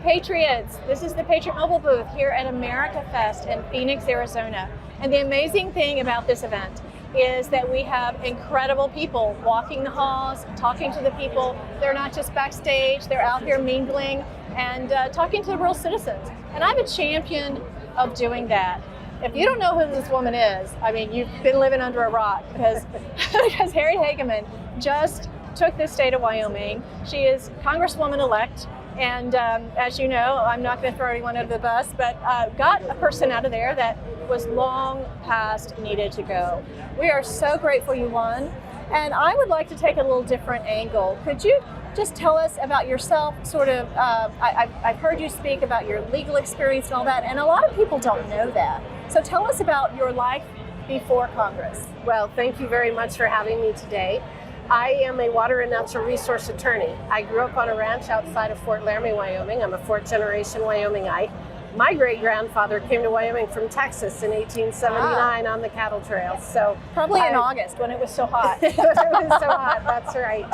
Patriots. This is the Patriot Mobile booth here at America Fest in Phoenix, Arizona. And the amazing thing about this event is that we have incredible people walking the halls, talking to the people. They're not just backstage, they're out here mingling and talking to the real citizens. And I'm a champion of doing that. If you don't know who this woman is, I mean, you've been living under a rock because, because Harriet Hageman just took the state of Wyoming. She is Congresswoman-elect. And as you know, I'm not going to throw anyone under the bus, but got a person out of there that was long past needed to go. We are so grateful you won. And I would like to take a little different angle. Could you just tell us about yourself, sort of, I've heard you speak about your legal experience and all that, and a lot of people don't know that. So tell us about your life before Congress. Well, thank you very much for having me today. I am a water and natural resource attorney. I grew up on a ranch outside of Fort Laramie, Wyoming. I'm a fourth generation Wyomingite. My great-grandfather came to Wyoming from Texas in 1879 on the cattle trail. So probably in August when it was so hot. It was so hot, that's right.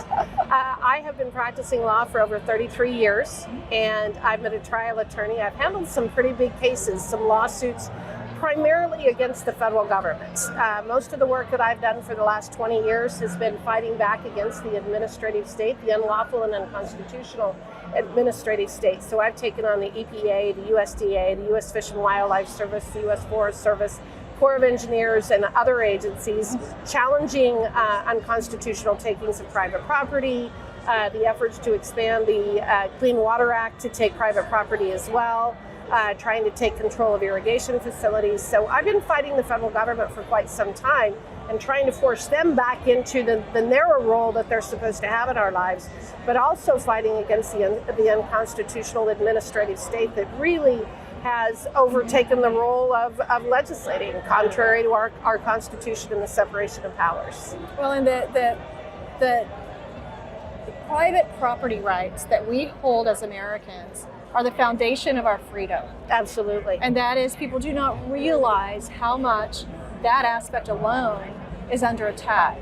I have been practicing law for over 33 years, and I've been a trial attorney. I've handled some pretty big cases, some lawsuits, primarily against the federal government. Most of the work that I've done for the last 20 years has been fighting back against the administrative state, the unlawful and unconstitutional administrative state. So I've taken on the EPA, the USDA, the U.S. Fish and Wildlife Service, the U.S. Forest Service, Corps of Engineers, and other agencies, challenging unconstitutional takings of private property, the efforts to expand the Clean Water Act to take private property as well, trying to take control of irrigation facilities. So I've been fighting the federal government for quite some time and trying to force them back into the narrow role that they're supposed to have in our lives, but also fighting against the unconstitutional administrative state that really has overtaken the role of legislating, contrary to our Constitution and the separation of powers. Well, and the private property rights that we hold as Americans are the foundation of our freedom. Absolutely. And that is, people do not realize how much that aspect alone is under attack.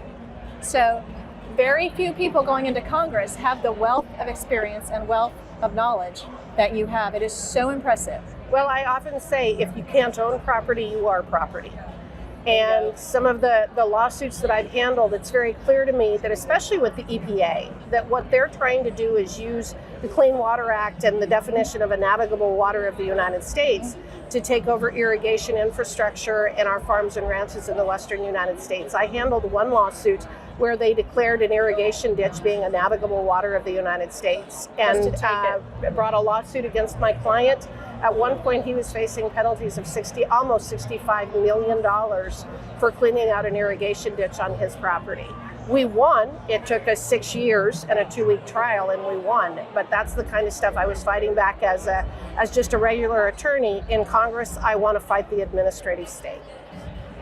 So very few people going into Congress have the wealth of experience and wealth of knowledge that you have. It is so impressive. Well, I often say, if you can't own property, you are property. And some of the lawsuits that I've handled, it's very clear to me that, especially with the EPA, that what they're trying to do is use the Clean Water Act and the definition of a navigable water of the United States to take over irrigation infrastructure in our farms and ranches in the western United States. I handled one lawsuit where they declared an irrigation ditch being a navigable water of the United States, and brought a lawsuit against my client. At one point, he was facing penalties of almost $65 million for cleaning out an irrigation ditch on his property. We won. It took us 6 years and a 2-week trial, and we won. But that's the kind of stuff I was fighting back as just a regular attorney. In Congress, I want to fight the administrative state.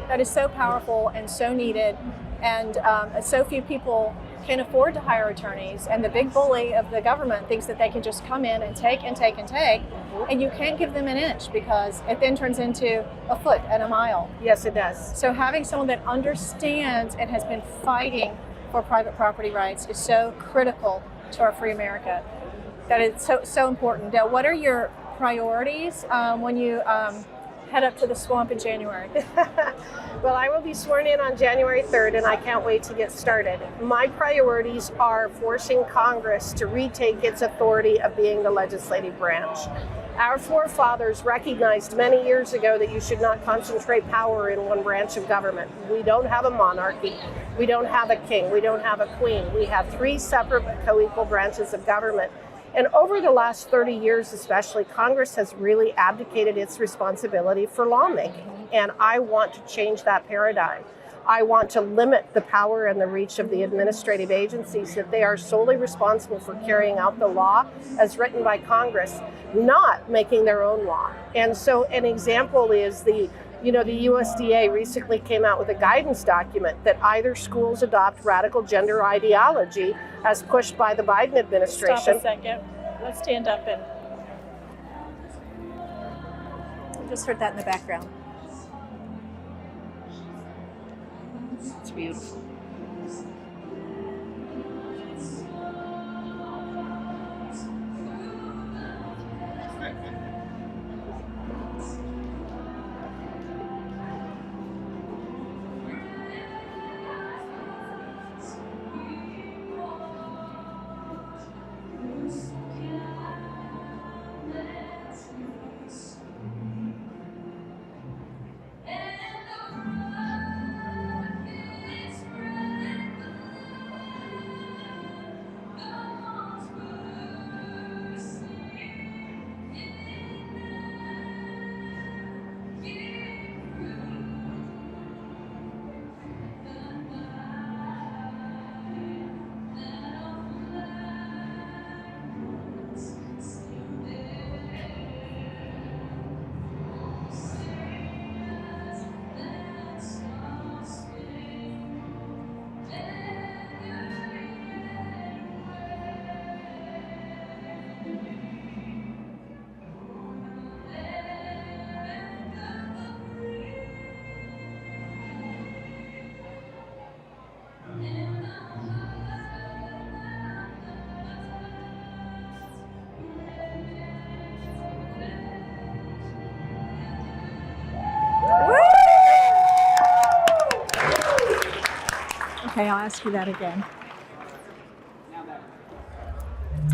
That is so powerful and so needed, and so few people can afford to hire attorneys, and the big bully of the government thinks that they can just come in and take and take and take, and you can't give them an inch because it then turns into a foot and a mile. Yes, it does. So having someone that understands and has been fighting for private property rights is so critical to our free America. That is so important. Now, what are your priorities when you head up to the swamp in January? Well, I will be sworn in on January 3rd, and I can't wait to get started. My priorities are forcing Congress to retake its authority of being the legislative branch. Our forefathers recognized many years ago that you should not concentrate power in one branch of government. We don't have a monarchy. We don't have a king. We don't have a queen. We have 3 separate but co-equal branches of government. And over the last 30 years especially, Congress has really abdicated its responsibility for lawmaking. And I want to change that paradigm. I want to limit the power and the reach of the administrative agencies, that they are solely responsible for carrying out the law as written by Congress, not making their own law. And so an example is the USDA recently came out with a guidance document that either schools adopt radical gender ideology as pushed by the Biden administration. Stop a second. Let's stand up and I just heard that in the background. It's beautiful. Okay, I'll ask you that again.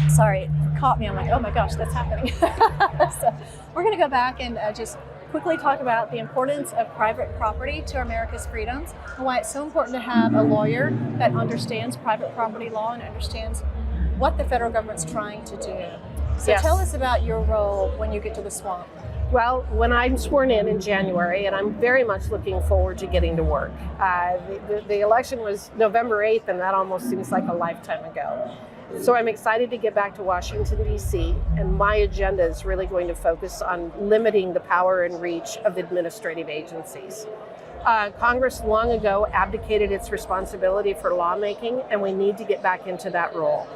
Sorry, it caught me. I'm like, oh my gosh, that's happening. So we're going to go back and just quickly talk about the importance of private property to America's freedoms and why it's so important to have a lawyer that understands private property law and understands what the federal government's trying to do. So Yes. tell us about your role when you get to the swamp. Well, when I'm sworn in January, and I'm very much looking forward to getting to work. The election was November 8th, and that almost seems like a lifetime ago. So I'm excited to get back to Washington, D.C., and my agenda is really going to focus on limiting the power and reach of administrative agencies. Congress long ago abdicated its responsibility for lawmaking, and we need to get back into that role.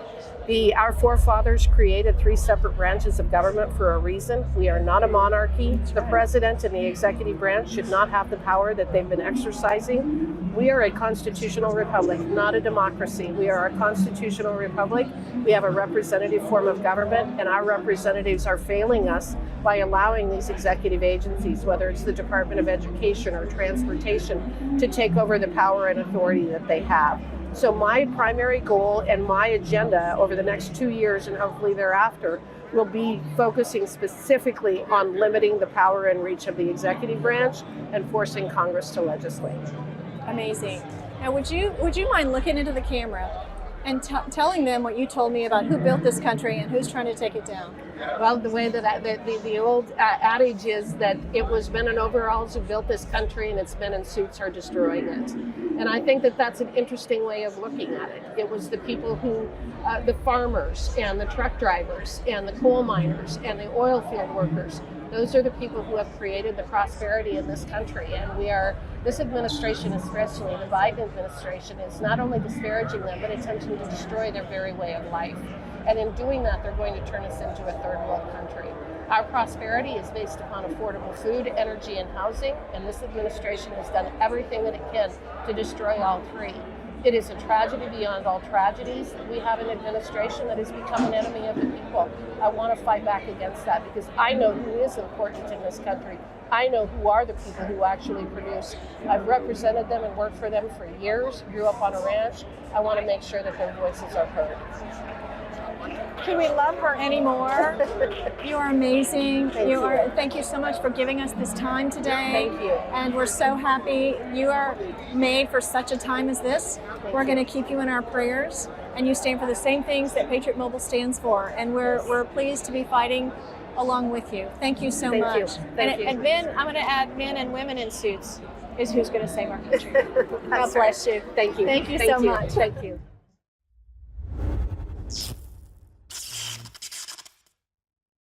Our forefathers created 3 separate branches of government for a reason. We are not a monarchy. The president and the executive branch should not have the power that they've been exercising. We are a constitutional republic, not a democracy. We are a constitutional republic. We have a representative form of government, and our representatives are failing us by allowing these executive agencies, whether it's the Department of Education or Transportation, to take over the power and authority that they have. So my primary goal and my agenda over the next 2 years and hopefully thereafter will be focusing specifically on limiting the power and reach of the executive branch and forcing Congress to legislate. Amazing. Now, would you mind looking into the camera and telling them what you told me about who built this country and who's trying to take it down? Well, the way that the old adage is that it was men in overalls who built this country, and it's men in suits who are destroying it. And I think that that's an interesting way of looking at it. It was the people who, the farmers and the truck drivers and the coal miners and the oil field workers. Those are the people who have created the prosperity in this country, and this administration, especially the Biden administration, is not only disparaging them, but attempting to destroy their very way of life. And in doing that, they're going to turn us into a third world country. Our prosperity is based upon affordable food, energy, and housing, and this administration has done everything that it can to destroy all 3. It is a tragedy beyond all tragedies that we have an administration that has become an enemy of the people. I want to fight back against that because I know who is important in this country. I know who are the people who actually produce. I've represented them and worked for them for years, grew up on a ranch. I want to make sure that their voices are heard. Can we love her anymore? You are amazing. Thank you so much for giving us this time today. Thank you. And we're so happy. You are made for such a time as this. We're going to keep you in our prayers, and you stand for the same things that Patriot Mobile stands for. And we're pleased to be fighting along with you. Thank you so much. Thank you. And then I'm going to add men and women in suits is who's going to save our country. God bless you. Thank you. Thank you so much. Thank you.